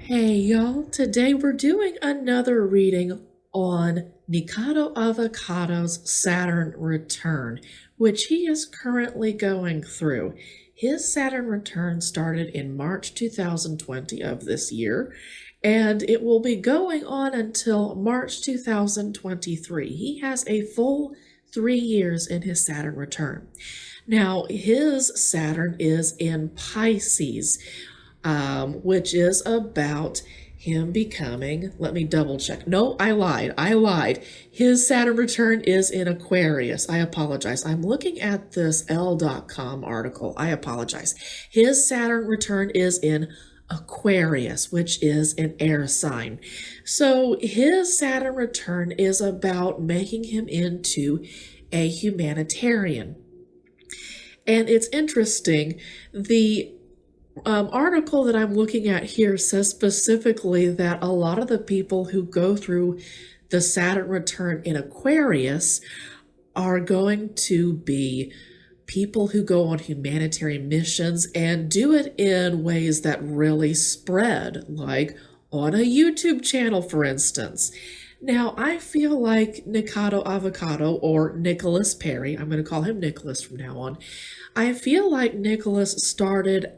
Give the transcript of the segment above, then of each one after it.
Hey y'all, today we're doing another reading on Nikocado Avocado's Saturn Return, which he is currently going through. His Saturn Return started in March 2020 of this year, and it will be going on until March 2023. He has a full 3 years in his Saturn Return. Now, his Saturn is in Pisces, which is about him becoming, let me double check. No, I lied. His Saturn return is in Aquarius. I apologize. I'm looking at this L.com article. I apologize. His Saturn return is in Aquarius, which is an air sign. So his Saturn return is about making him into a humanitarian. And it's interesting, the article that I'm looking at here says specifically that a lot of the people who go through the Saturn return in Aquarius are going to be people who go on humanitarian missions and do it in ways that really spread, like on a YouTube channel, for instance. Now, I feel like Nikocado Avocado, or Nicholas Perry, I'm going to call him Nicholas from now on, I feel like Nicholas started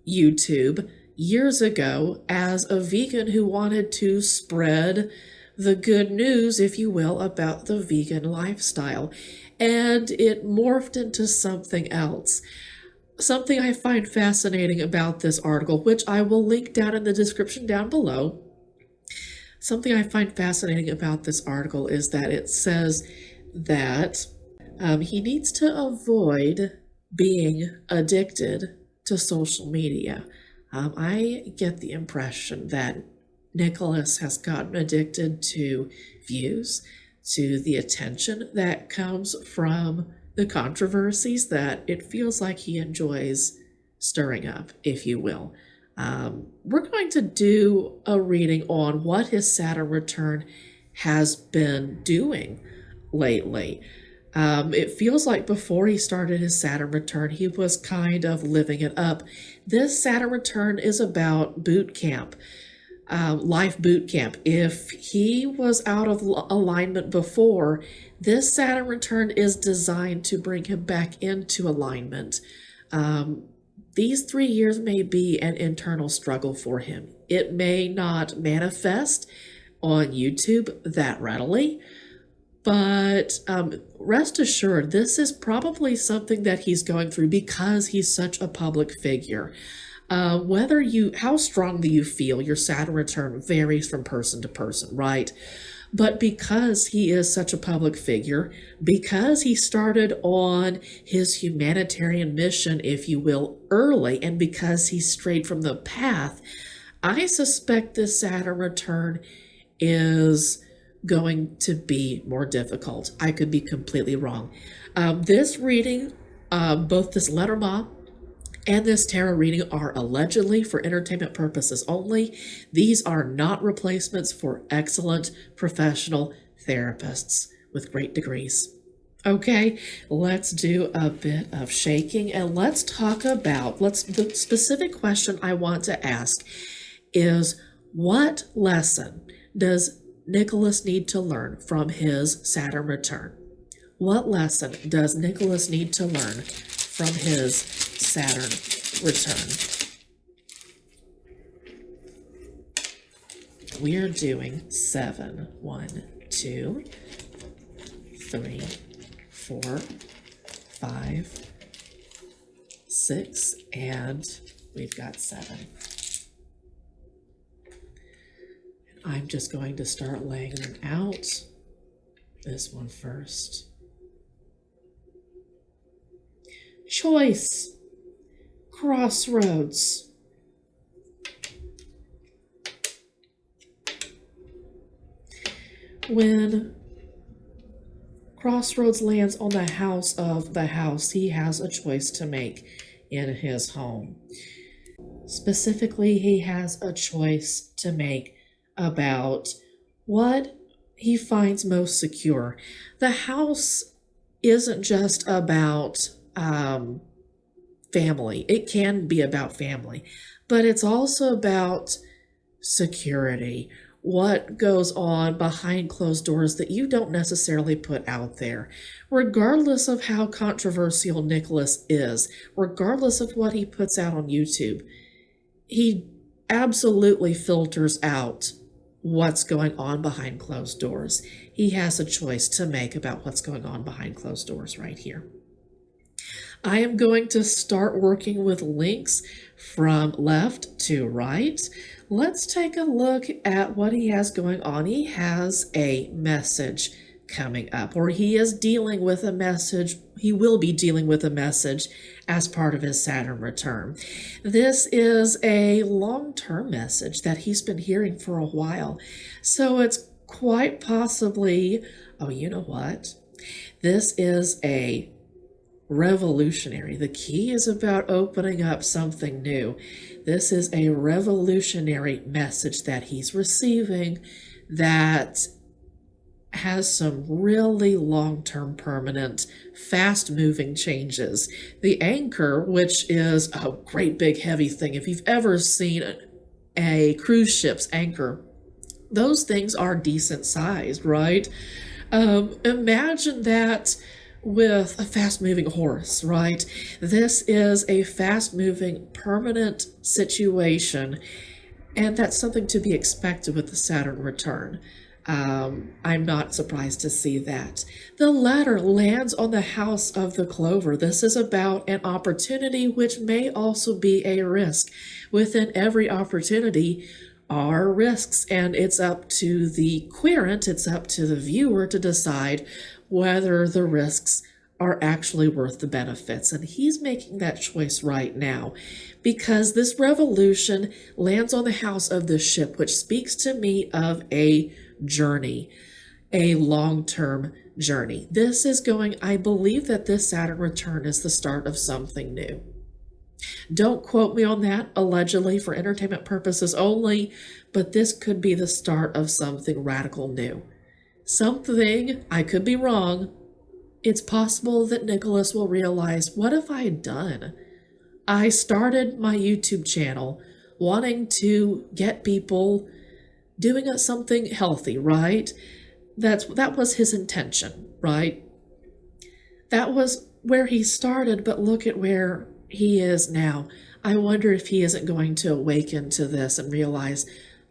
YouTube years ago as a vegan who wanted to spread the good news, if you will, about the vegan lifestyle. And it morphed into something else. Something I find fascinating about this article, which I will link down in the description down below. Something I find fascinating about this article is that it says that he needs to avoid being addicted to social media. I get the impression that Nicholas has gotten addicted to views, to the attention that comes from the controversies that it feels like he enjoys stirring up, if you will. We're going to do a reading on what his Saturn return has been doing lately. It feels like before he started his Saturn return, he was kind of living it up. This Saturn return is about boot camp, life boot camp. If he was out of alignment before, this Saturn return is designed to bring him back into alignment. These 3 years may be an internal struggle for him. It may not manifest on YouTube that readily, but rest assured, this is probably something that he's going through because he's such a public figure. How strongly you feel your Saturn return varies from person to person, right? But because he is such a public figure, because he started on his humanitarian mission, if you will, early, and because he strayed from the path, I suspect this Saturn return is going to be more difficult. I could be completely wrong. This reading, both this Lenormand and this tarot reading, are allegedly for entertainment purposes only. These are not replacements for excellent professional therapists with great degrees. Okay, let's do a bit of shaking and let's talk about, the specific question I want to ask is, what lesson does Nicholas need to learn from his Saturn return? What lesson does Nicholas need to learn from his Saturn return? We are doing 7, 1, 2, 3, 4, 5, 6, and we've got 7. I'm just going to start laying them out. This one first. Choice. Crossroads. When Crossroads lands on the house, he has a choice to make in his home. Specifically, he has a choice to make about what he finds most secure. The house isn't just about family. It can be about family, but it's also about security. What goes on behind closed doors that you don't necessarily put out there. Regardless of how controversial Nicholas is, regardless of what he puts out on YouTube, he absolutely filters out what's going on behind closed doors. He has a choice to make about what's going on behind closed doors right here. I am going to start working with links from left to right. Let's take a look at what he has going on. He has a message coming up, or he is dealing with a message. He will be dealing with a message as part of his Saturn return. This is a long-term message that he's been hearing for a while. So it's quite possibly, oh, you know what? This is a revolutionary. The key is about opening up something new. This is a revolutionary message that he's receiving that has some really long-term, permanent, fast-moving changes. The anchor, which is a great big heavy thing, if you've ever seen a cruise ship's anchor, those things are decent sized, right? Imagine that with a fast-moving horse, right? This is a fast-moving, permanent situation, and that's something to be expected with the Saturn return. I'm not surprised to see that. The ladder lands on the house of the clover. This is about an opportunity which may also be a risk. Within every opportunity are risks, and it's up to the querent, it's up to the viewer to decide whether the risks are actually worth the benefits. And he's making that choice right now because this revolution lands on the house of the ship, which speaks to me of a journey, a long-term journey. This is going, I believe that this Saturn return is the start of something new. Don't quote me on that, allegedly for entertainment purposes only, but this could be the start of something radical new. Something, I could be wrong, it's possible that Nicholas will realize, what have I done? I started my YouTube channel wanting to get people doing something healthy, right? That was his intention, right? That was where he started, but look at where he is now. I wonder if he isn't going to awaken to this and realize,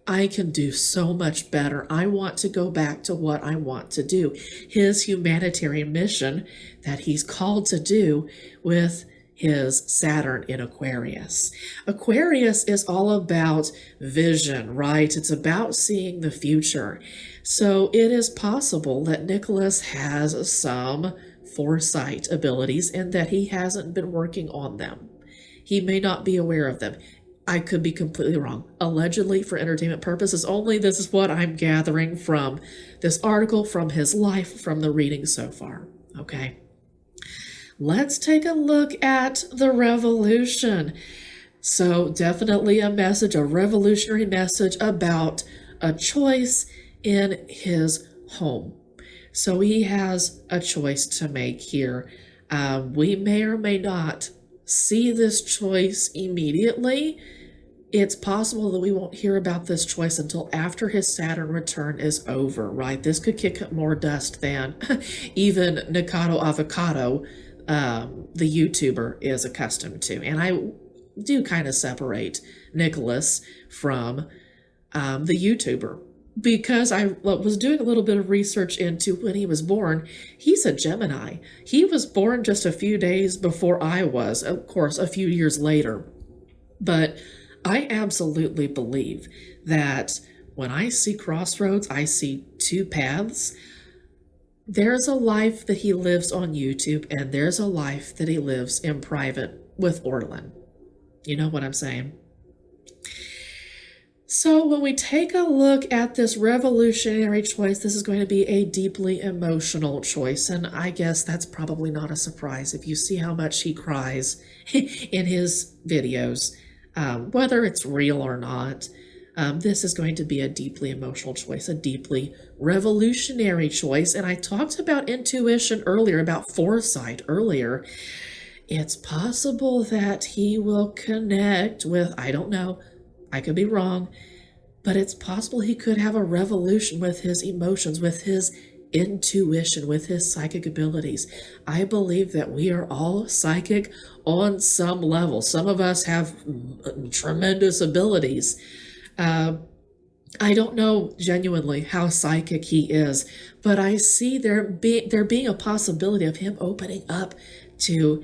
I can do so much better. I want to go back to what I want to do. His humanitarian mission that he's called to do with his Saturn in Aquarius. Aquarius is all about vision, right? It's about seeing the future. So it is possible that Nicholas has some foresight abilities and that he hasn't been working on them. He may not be aware of them. I could be completely wrong. Allegedly, for entertainment purposes only, this is what I'm gathering from this article, from his life, from the reading so far. Okay. Let's take a look at the revolution. So definitely a message, a revolutionary message about a choice in his home. So he has a choice to make here. We may or may not see this choice immediately. It's possible that we won't hear about this choice until after his Saturn return is over, right? This could kick up more dust than even Nikocado Avocado, the YouTuber, is accustomed to. And I do kind of separate Nicholas from the YouTuber, because I was doing a little bit of research into when he was born. He's a Gemini. He was born just a few days before I was, of course, a few years later. But I absolutely believe that when I see crossroads, I see two paths. There's a life that he lives on YouTube, and there's a life that he lives in private with Orlin. You know what I'm saying? So when we take a look at this revolutionary choice, this is going to be a deeply emotional choice. And I guess that's probably not a surprise if you see how much he cries in his videos, whether it's real or not. This is going to be a deeply emotional choice, a deeply revolutionary choice. And I talked about intuition earlier, about foresight earlier. it's possible that he will connect with, I don't know, I could be wrong, but it's possible he could have a revolution with his emotions, with his intuition, with his psychic abilities. I believe that we are all psychic on some level. Some of us have tremendous abilities. I don't know genuinely how psychic he is, but I see there being a possibility of him opening up to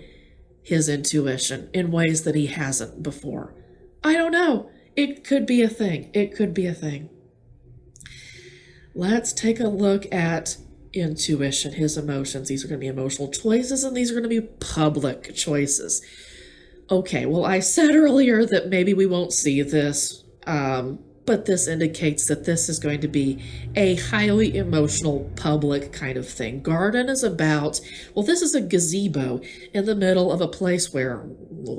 his intuition in ways that he hasn't before. I don't know. It could be a thing. It could be a thing. Let's take a look at intuition, his emotions. These are going to be emotional choices, and these are going to be public choices. Okay, well, I said earlier that maybe we won't see this, but this indicates that this is going to be a highly emotional public kind of thing. Garden is about, well, this is a gazebo in the middle of a place where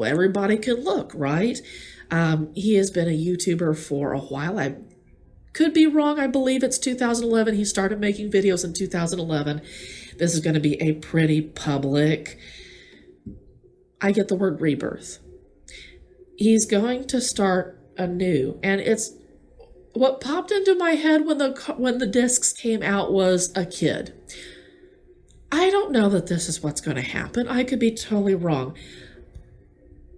everybody can look, right? He has been a YouTuber for a while. I could be wrong. I believe it's 2011. He started making videos in 2011. This is going to be a pretty public, I get the word rebirth. He's going to start anew. And it's what popped into my head when the discs came out was a kid. I don't know that this is what's going to happen. I could be totally wrong.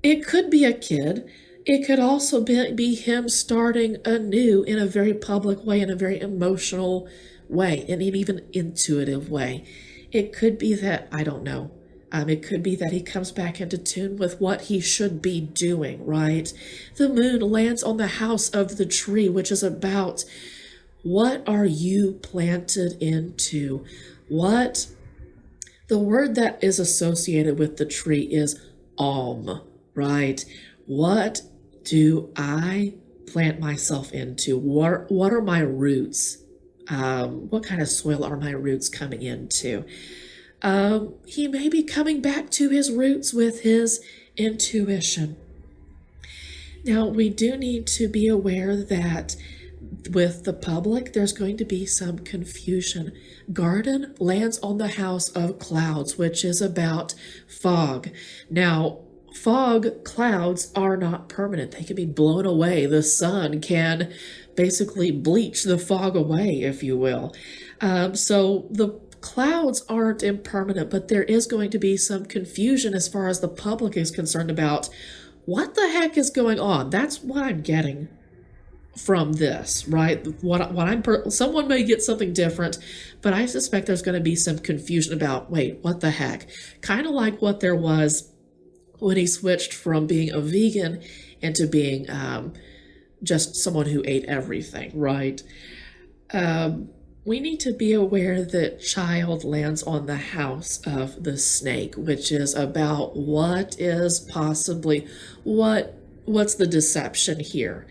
It could be a kid. It could also be him starting anew in a very public way, in a very emotional way, in an even intuitive way. It could be that, I don't know. It could be that he comes back into tune with what he should be doing, right? The moon lands on the house of the tree, which is about what are you planted into? What the word that is associated with the tree is alm, right? What do I plant myself into? What are my roots? What kind of soil are my roots coming into? He may be coming back to his roots with his intuition. Now, we do need to be aware that with the public, there's going to be some confusion. Garden lands on the house of clouds, which is about fog. Now, clouds are not permanent. They can be blown away. The sun can basically bleach the fog away, if you will. So the clouds aren't impermanent, but there is going to be some confusion as far as the public is concerned about what the heck is going on. That's what I'm getting from this, right? Someone may get something different, but I suspect there's going to be some confusion about, wait, what the heck? Kind of like what there was when he switched from being a vegan into being just someone who ate everything, right? We need to be aware that child lands on the house of the snake, which is about what's the deception here.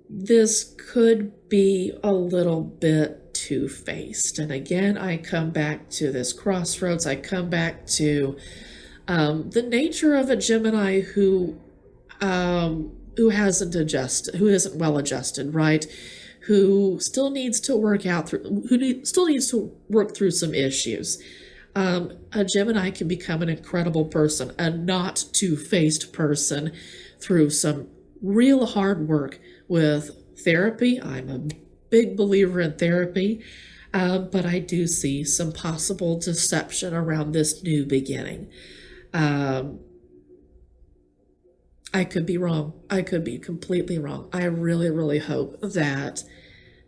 This could be a little bit two-faced. And again, I come back to this crossroads. I come back to the nature of a Gemini who isn't well adjusted, right? Who still needs to work through some issues. A Gemini can become an incredible person, a not two-faced person, through some real hard work with therapy. I'm a big believer in therapy, but I do see some possible deception around this new beginning. I could be wrong. I could be completely wrong. I really, really hope that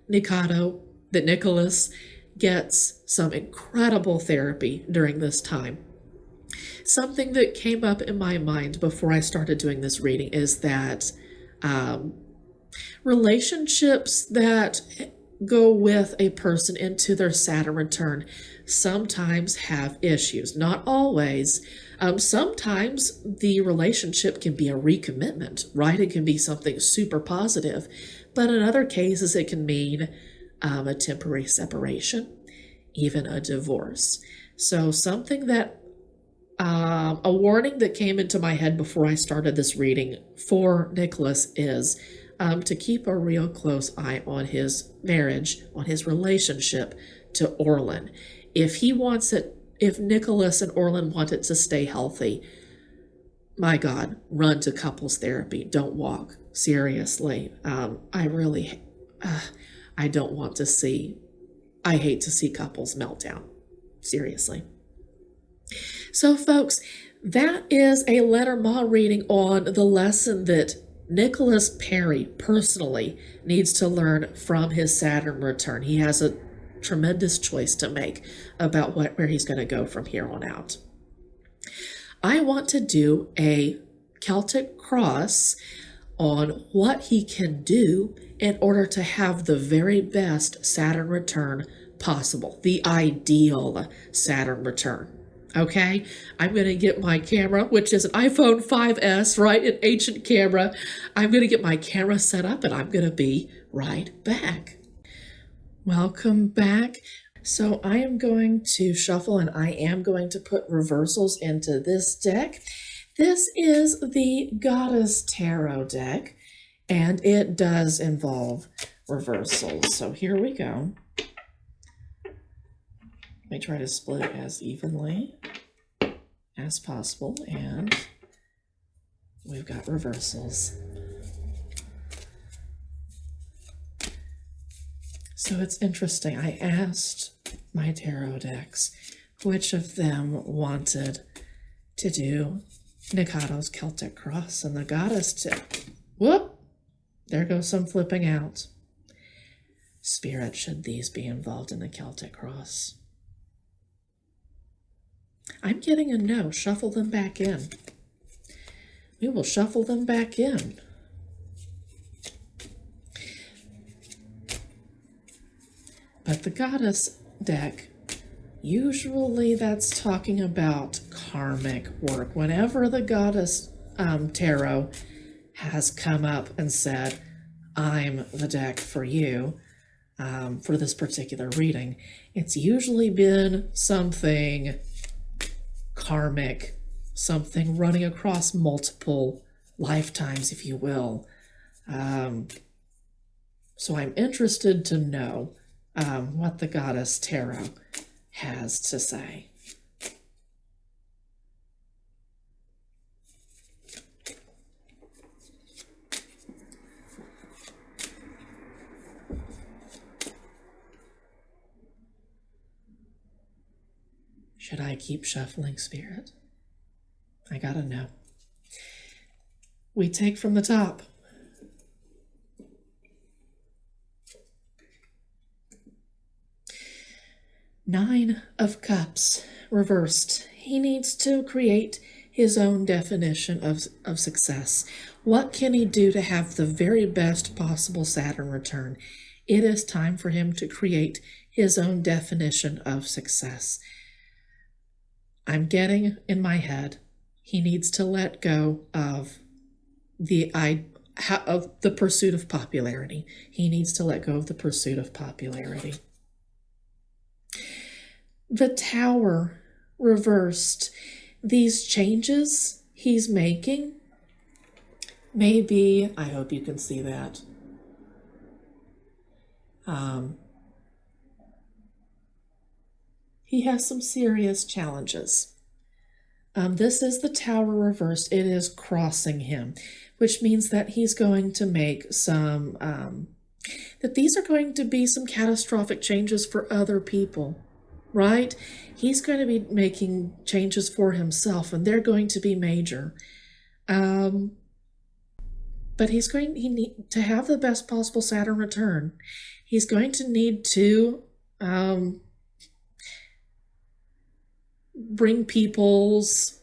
Nicholas gets some incredible therapy during this time. Something that came up in my mind before I started doing this reading is that relationships that go with a person into their Saturn return sometimes have issues. Not always. Sometimes the relationship can be a recommitment, right? It can be something super positive. But in other cases, it can mean a temporary separation, even a divorce. So something that, a warning that came into my head before I started this reading for Nicholas is to keep a real close eye on his marriage, on his relationship to Orlin. If he wants it, if Nicholas and Orlin wanted to stay healthy, my God, run to couples therapy. Don't walk. Seriously. I don't want to see, I hate to see couples melt down. Seriously. So folks, that is a Lenormand reading on the lesson that Nicholas Perry personally needs to learn from his Saturn return. He has a tremendous choice to make about where he's going to go from here on out. I want to do a Celtic cross on what he can do in order to have the very best Saturn return possible, the ideal Saturn return. Okay, I'm going to get my camera, which is an iPhone 5S, right? An ancient camera. I'm going to get my camera set up and I'm going to be right back. Welcome back. So I am going to shuffle and I am going to put reversals into this deck. This is the Goddess Tarot deck and it does involve reversals. So here we go. Let me try to split it as evenly as possible, and we've got reversals. So it's interesting. I asked my tarot decks which of them wanted to do Nikado's Celtic cross, and the Goddess whoop, there goes some flipping out. Spirit, should these be involved in the Celtic cross? I'm getting a no. Shuffle them back in. We will shuffle them back in. But the Goddess deck, usually that's talking about karmic work. Whenever the Goddess Tarot has come up and said, I'm the deck for you, for this particular reading, it's usually been something karmic, something running across multiple lifetimes, if you will. So I'm interested to know what the Goddess Tarot has to say. Should I keep shuffling, Spirit? I gotta know. We take from the top. Nine of Cups, reversed. He needs to create his own definition of success. What can he do to have the very best possible Saturn return? It is time for him to create his own definition of success. I'm getting in my head, he needs to let go of the pursuit of popularity. He needs to let go of the pursuit of popularity. The Tower reversed. These changes he's making, maybe, I hope you can see that. He has some serious challenges. This is the Tower reversed. It is crossing him, which means that he's going to make some, that these are going to be some catastrophic changes for other people, right? He's going to be making changes for himself, and they're going to be major. But he need to have the best possible Saturn return. He's going to need to bring people's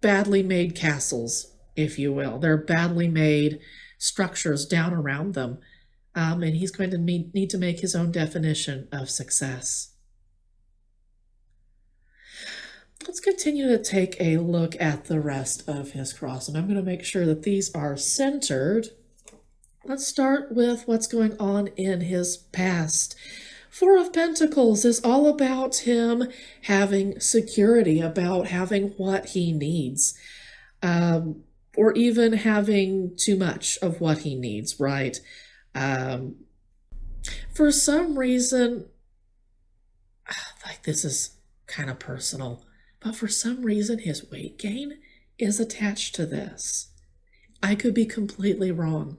badly made castles, if you will. They're badly made structures down around them. And he's going to need to make his own definition of success. Let's continue to take a look at the rest of his cross, and I'm going to make sure that these are centered. Let's start with what's going on in his past. Four of Pentacles is all about him having security, about having what he needs, or even having too much of what he needs, right? For some reason, like this is kind of personal. But for some reason, his weight gain is attached to this. I could be completely wrong.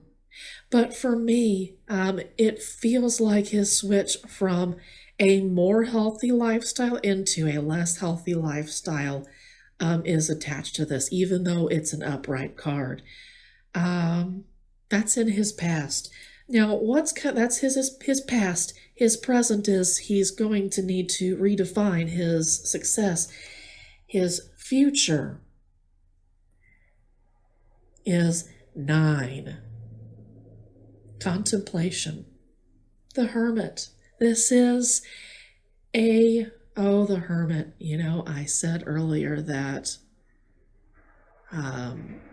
But for me, it feels like his switch from a more healthy lifestyle into a less healthy lifestyle is attached to this, even though it's an upright card. That's in his past. Now, that's his past. His present is he's going to need to redefine his success. His future is 9. Contemplation. The Hermit. This is the Hermit. I said earlier that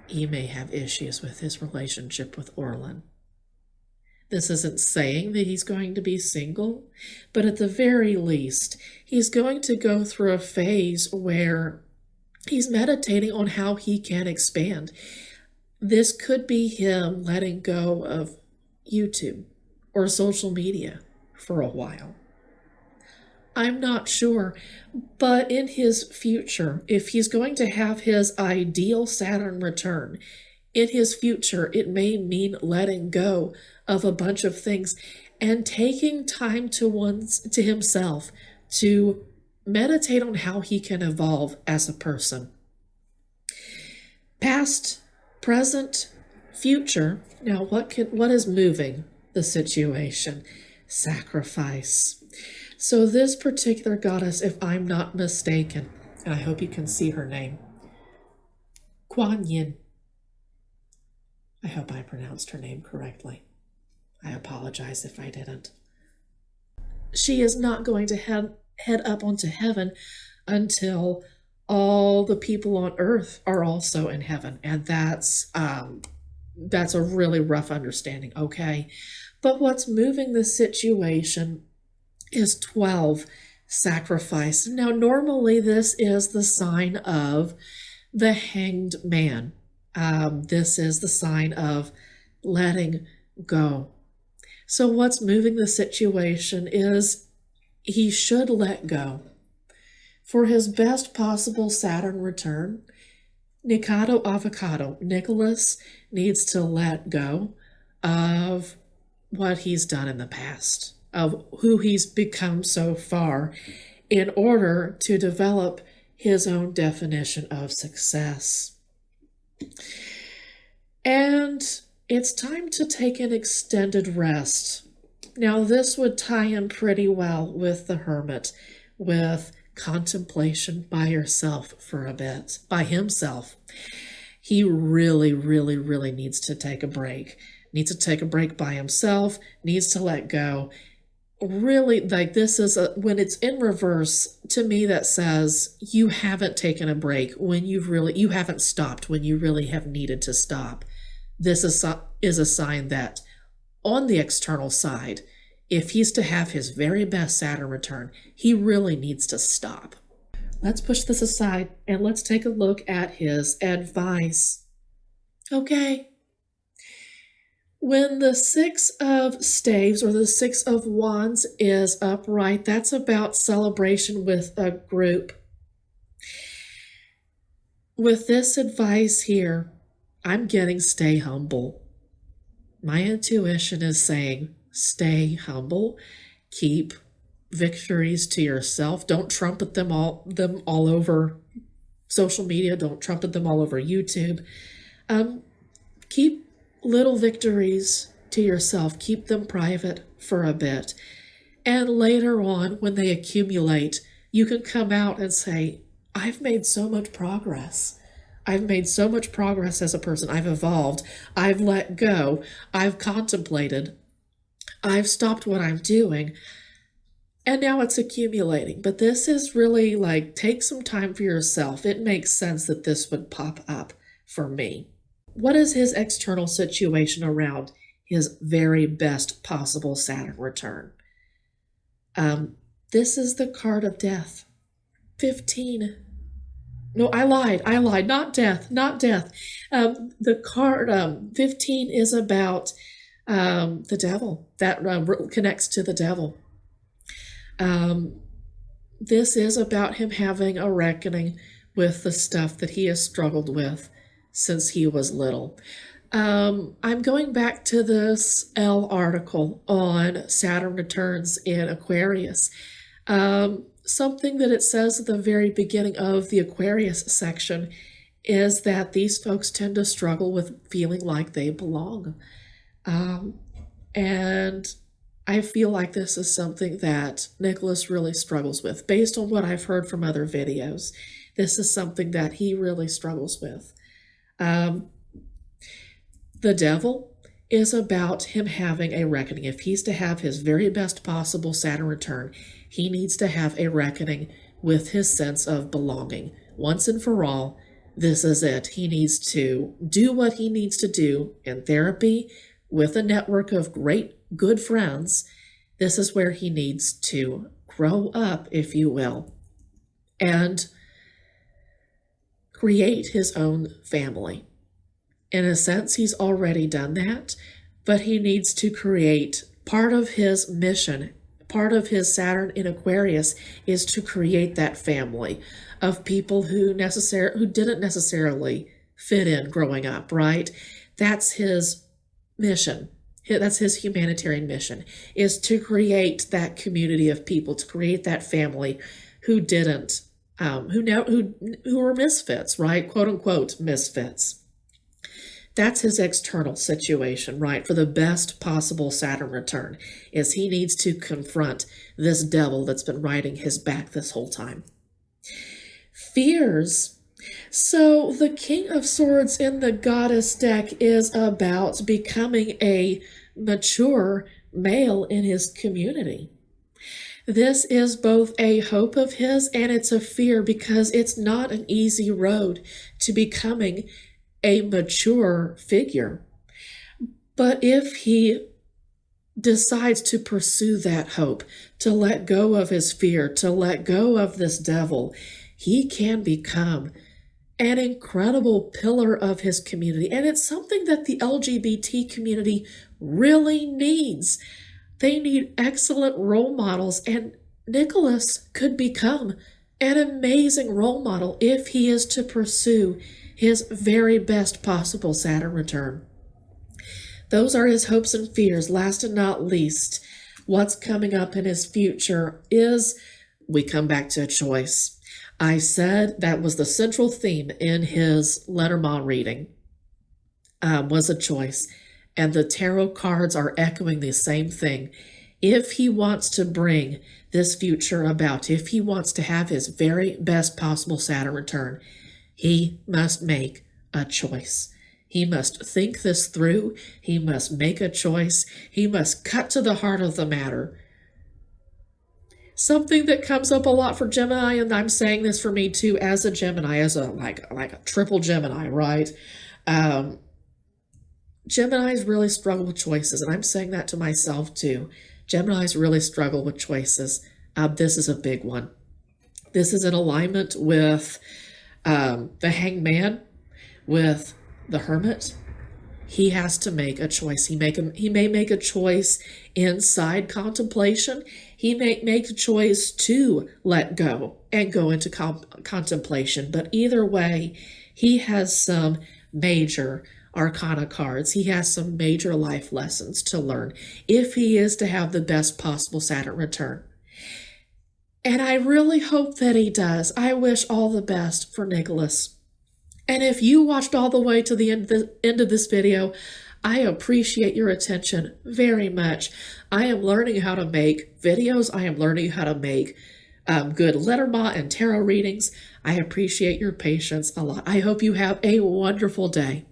he may have issues with his relationship with Orlin. This isn't saying that he's going to be single, but at the very least, he's going to go through a phase where he's meditating on how he can expand. This could be him letting go of YouTube or social media for a while. I'm not sure, but in his future, if he's going to have his ideal Saturn return, in his future, it may mean letting go of a bunch of things and taking time to himself to meditate on how he can evolve as a person. Past, present, future. Now, what is moving the situation? Sacrifice. So this particular goddess, if I'm not mistaken, and I hope you can see her name, Kuan Yin. I hope I pronounced her name correctly. I apologize if I didn't. She is not going to head up onto heaven until all the people on earth are also in heaven. And that's a really rough understanding, okay? But what's moving the situation is 12, sacrifice. Now, normally this is the sign of the Hanged Man. This is the sign of letting go. So what's moving the situation is he should let go. For his best possible Saturn return, Nikocado Avocado, Nicholas needs to let go of what he's done in the past, of who he's become so far, in order to develop his own definition of success. And it's time to take an extended rest. Now, this would tie in pretty well with the Hermit, with contemplation by yourself for a bit, by himself. He really, really, really needs to take a break. Needs to take a break by himself, needs to let go. Really, like this is when it's in reverse, to me that says you haven't taken a break when you haven't stopped when you really have needed to stop. This is a sign that on the external side, if he's to have his very best Saturn return, he really needs to stop. Let's push this aside and let's take a look at his advice. Okay. When the 6 of staves or the 6 of wands is upright, that's about celebration with a group. With this advice here, I'm getting stay humble. My intuition is saying stay humble, keep victories to yourself. Don't trumpet them all over social media. Don't trumpet them all over YouTube. Keep little victories to yourself. Keep them private for a bit. And later on, when they accumulate, you can come out and say, I've made so much progress. I've made so much progress as a person. I've evolved. I've let go. I've contemplated. I've stopped what I'm doing. And now it's accumulating. But this is really like, take some time for yourself. It makes sense that this would pop up for me. What is his external situation around his very best possible Saturn return? This is the card of death. 15. No, I lied. Not death. The card 15 is about the devil. That connects to the devil. this is about him having a reckoning with the stuff that he has struggled with since he was little. I'm going back to this article on Saturn returns in Aquarius. Something that it says at the very beginning of the Aquarius section is that these folks tend to struggle with feeling like they belong. And I feel like this is something that Nicholas really struggles with. Based on what I've heard from other videos, this is something that he really struggles with. The Devil is about him having a reckoning. If he's to have his very best possible Saturn return, he needs to have a reckoning with his sense of belonging. Once and for all, this is it. He needs to do what he needs to do in therapy with a network of great, good friends. This is where he needs to grow up, if you will, and create his own family. In a sense, he's already done that, but he needs to create part of his mission. Part of his Saturn in Aquarius is to create that family of people who didn't necessarily fit in growing up, right? That's his mission. That's his humanitarian mission, is to create that community of people, to create that family who didn't, who were misfits, right? Quote unquote misfits. That's his external situation, right? For the best possible Saturn return, is he needs to confront this devil that's been riding his back this whole time. Fears. So the King of Swords in the Goddess deck is about becoming a mature male in his community. This is both a hope of his and it's a fear, because it's not an easy road to becoming a mature figure. But if he decides to pursue that hope, to let go of his fear, to let go of this devil, he can become an incredible pillar of his community. And it's something that the LGBT community really needs. They need excellent role models, and Nicholas could become an amazing role model if he is to pursue his very best possible Saturn return. Those are his hopes and fears. Last and not least, what's coming up in his future is we come back to a choice. I said that was the central theme in his Lenormand reading, was a choice. And the tarot cards are echoing the same thing. If he wants to bring this future about, if he wants to have his very best possible Saturn return, he must make a choice. He must think this through. He must make a choice. He must cut to the heart of the matter. Something that comes up a lot for Gemini, and I'm saying this for me too as a Gemini, as a like a triple Gemini, right? Geminis really struggle with choices, and I'm saying that to myself too. Geminis really struggle with choices. This is a big one. This is in alignment with the Hangman, with the Hermit. He has to make a choice. He may make a choice inside contemplation. He may make a choice to let go and go into contemplation. But either way, he has some major Arcana cards. He has some major life lessons to learn if he is to have the best possible Saturn return. And I really hope that he does. I wish all the best for Nicholas. And if you watched all the way to the end of this video, I appreciate your attention very much. I am learning how to make videos. I am learning how to make good Lenormand and tarot readings. I appreciate your patience a lot. I hope you have a wonderful day.